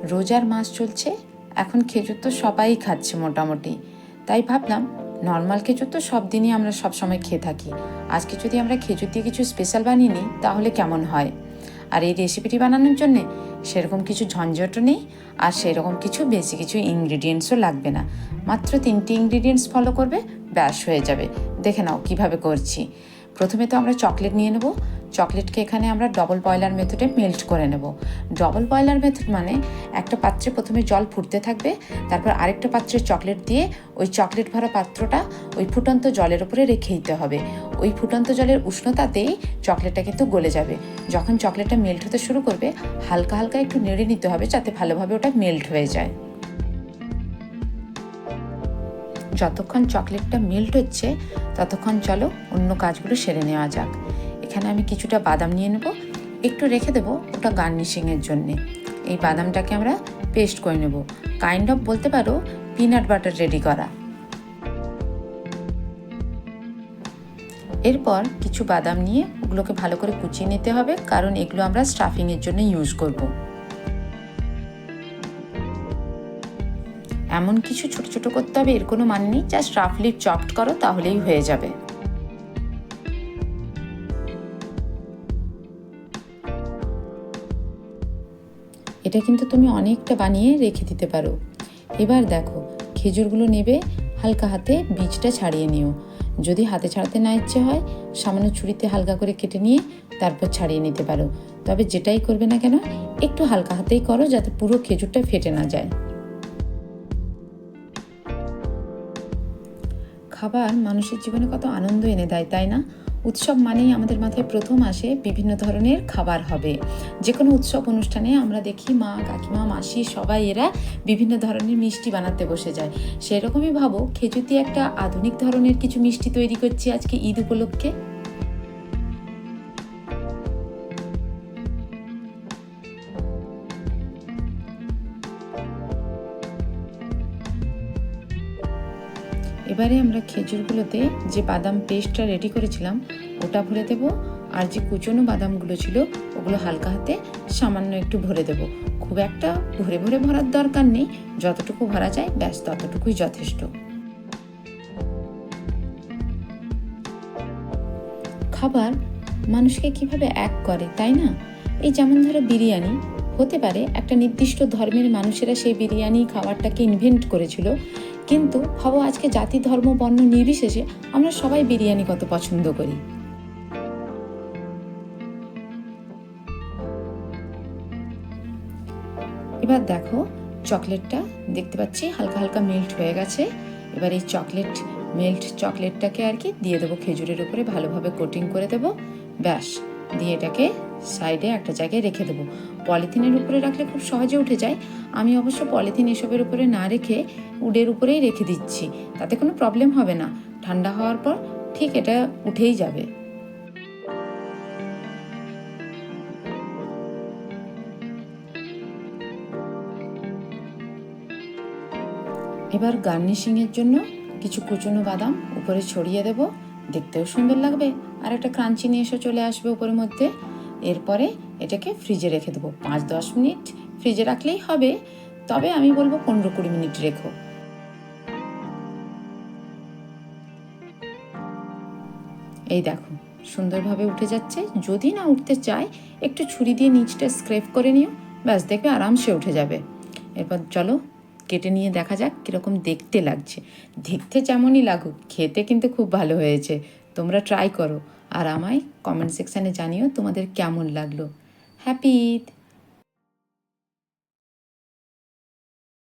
রোজার মাস চলছে, এখন খেজুর তো সবাই খাচ্ছে মোটামুটি, তাই ভাবলাম নর্মাল খেজুর তো সব দিনই আমরা সব সময় খেয়ে থাকি, আজকে যদি আমরা খেজুর দিয়ে কিছু স্পেশাল বানিয়ে নিই তাহলে কেমন হয়। আর এই রেসিপিটি বানানোর জন্যে সেরকম কিছু ঝঞ্ঝটও নেই, আর সেরকম কিছু বেশি কিছু ইনগ্রিডিয়েন্টসও লাগবে না। মাত্র 3টি ইনগ্রিডিয়েন্টস ফলো করবে, ব্যাস হয়ে যাবে। দেখে নাও কিভাবে করছি। প্রথমে তো আমরা চকলেট নিয়ে নেব। চকলেটকে এখানে আমরা ডবল বয়লার মেথডে মেল্ট করে নেব। ডবল বয়লার মেথড মানে একটা পাত্রে প্রথমে জল ফুটতে থাকবে, তারপর আরেকটা পাত্রে চকলেট দিয়ে ওই চকলেট ভরা পাত্রটা ওই ফুটন্ত জলের উপরে রেখে দিতে হবে। ওই ফুটন্ত জলের উষ্ণতাতেই চকলেটটা কিন্তু গলে যাবে। যখন চকলেটটা মেল্ট হতে শুরু করবে, হালকা হালকা একটু নেড়ে নিতে হবে যাতে ভালোভাবে ওটা মেল্ট হয়ে যায়। যতক্ষণ চকলেটটা মেল্ট হচ্ছে ততক্ষণ চলো অন্য কাজগুলো সেরে নেওয়া যাক। এখানে আমি কিছুটা বাদাম নিয়ে নেব, একটু রেখে দেবো ওটা গার্নিশিংয়ের জন্যে। এই বাদামটাকে আমরা পেস্ট করে নেব, কাইন্ড অফ বলতে পারো পিনাট বাটার রেডি করা। এরপর কিছু বাদাম নিয়ে ওগুলোকে ভালো করে কুচিয়ে নিতে হবে, কারণ এগুলো আমরা স্টাফিংয়ের জন্য ইউজ করব। এমন কিছু ছোট ছোট করতে হবে এর কোনো মানে নেই, জাস্ট রাফলি চপড করো তাহলেই হয়ে যাবে। এটা কিন্তু তুমি অনেকটা বানিয়ে রেখে দিতে পারো। এবার দেখো খেজুরগুলো নেবে, হালকা হাতে বীজটা ছাড়িয়ে নিও। যদি হাতে ছাড়াতে না ইচ্ছে হয় সামান্য ছুরিতে হালকা করে কেটে নিয়ে তারপর ছাড়িয়ে নিতে পারো। তবে যেটাই করবে না কেন একটু হালকা হাতেই করো যাতে পুরো খেজুরটা ফেটে না যায়। খাবার মানুষের জীবনে কত আনন্দ এনে দেয়, তাই না? উৎসব মানেই আমাদের মাথায় প্রথম আসে বিভিন্ন ধরনের খাবার হবে। যে কোনো উৎসব অনুষ্ঠানে আমরা দেখি মা, কাকিমা, মাসি সবাই এরা বিভিন্ন ধরনের মিষ্টি বানাতে বসে যায়। সেরকমই ভাবো খেজুর দিয়ে একটা আধুনিক ধরনের কিছু মিষ্টি তৈরি করছি আজকে ঈদ উপলক্ষে। এবারে আমরা খেজুরগুলোতে যে বাদাম পেস্টটা রেডি করেছিলাম ওটা ভরে দেব, আর যে কুচনো বাদামগুলো ছিল ওগুলো হালকা হাতে সামান্য একটু ভরে দেব। খুব একটা ভরে ভরে ভরার দরকার নেই, যতটুকু ভরা যায় ব্যাস ততটুকুই যথেষ্ট। খাবার মানুষকে কিভাবে এক করে, তাই না? এই যেমন ধরো বিরিয়ানি, হতে পারে একটা নির্দিষ্ট ধর্মের মানুষেরা সেই বিরিয়ানি খাবারটাকে ইনভেন্ট করেছিল, কিন্তু ভাবো আজকে জাতি, ধর্ম, বর্ণ নির্বিশেষে আমরা সবাই বিরিয়ানি কত পছন্দ করি। এবার দেখো চকলেটটা দেখতে পাচ্ছি হালকা হালকা মেল্ট হয়ে গেছে। এবার এই চকলেটটাকে আর কি দিয়ে দেবো খেজুরের উপরে, ভালোভাবে কোটিং করে দেবো। ব্যাস, দিয়ে এটাকে সাইডে একটা জায়গায় রেখে দেবো। পলিথিনের উপরে রাখলে খুব সহজে উঠে যায়। আমি অবশ্য পলিথিন এসবের উপরে না রেখে উডের উপরেই রেখে দিচ্ছি, তাতে কোনো প্রবলেম হবে না। ঠান্ডা হওয়ার পর ঠিক এটা উঠেই যাবে। এবার গার্নিশিংয়ের জন্য কিছু কুচনো বাদাম উপরে ছড়িয়ে দেব, দেখতেও সুন্দর লাগবে আর একটা ক্রাঞ্চিনেসও চলে আসবে উপরের মধ্যে। এরপরে এটাকে ফ্রিজে রেখে দেবো 5-10 মিনিট ফ্রিজে রাখলেই হবে, তবে আমি বলবো 15-20 মিনিট রেখো। এই দেখো সুন্দরভাবে উঠে যাচ্ছে। যদি না উঠতে চায় একটু ছুরি দিয়ে নিচটা স্ক্রেপ করে নিও, ব্যাস দেখবে আরামসে উঠে যাবে। এরপর চলো কেটে নিয়ে দেখা যাক কীরকম দেখতে লাগছে। দেখতে যেমনই লাগুক খেতে কিন্তু খুব ভালো হয়েছে। তোমরা ট্রাই করো আর আমায় কমেন্ট সেকশানে জানিও তোমাদের কেমন লাগলো। হ্যাপি ঈদ।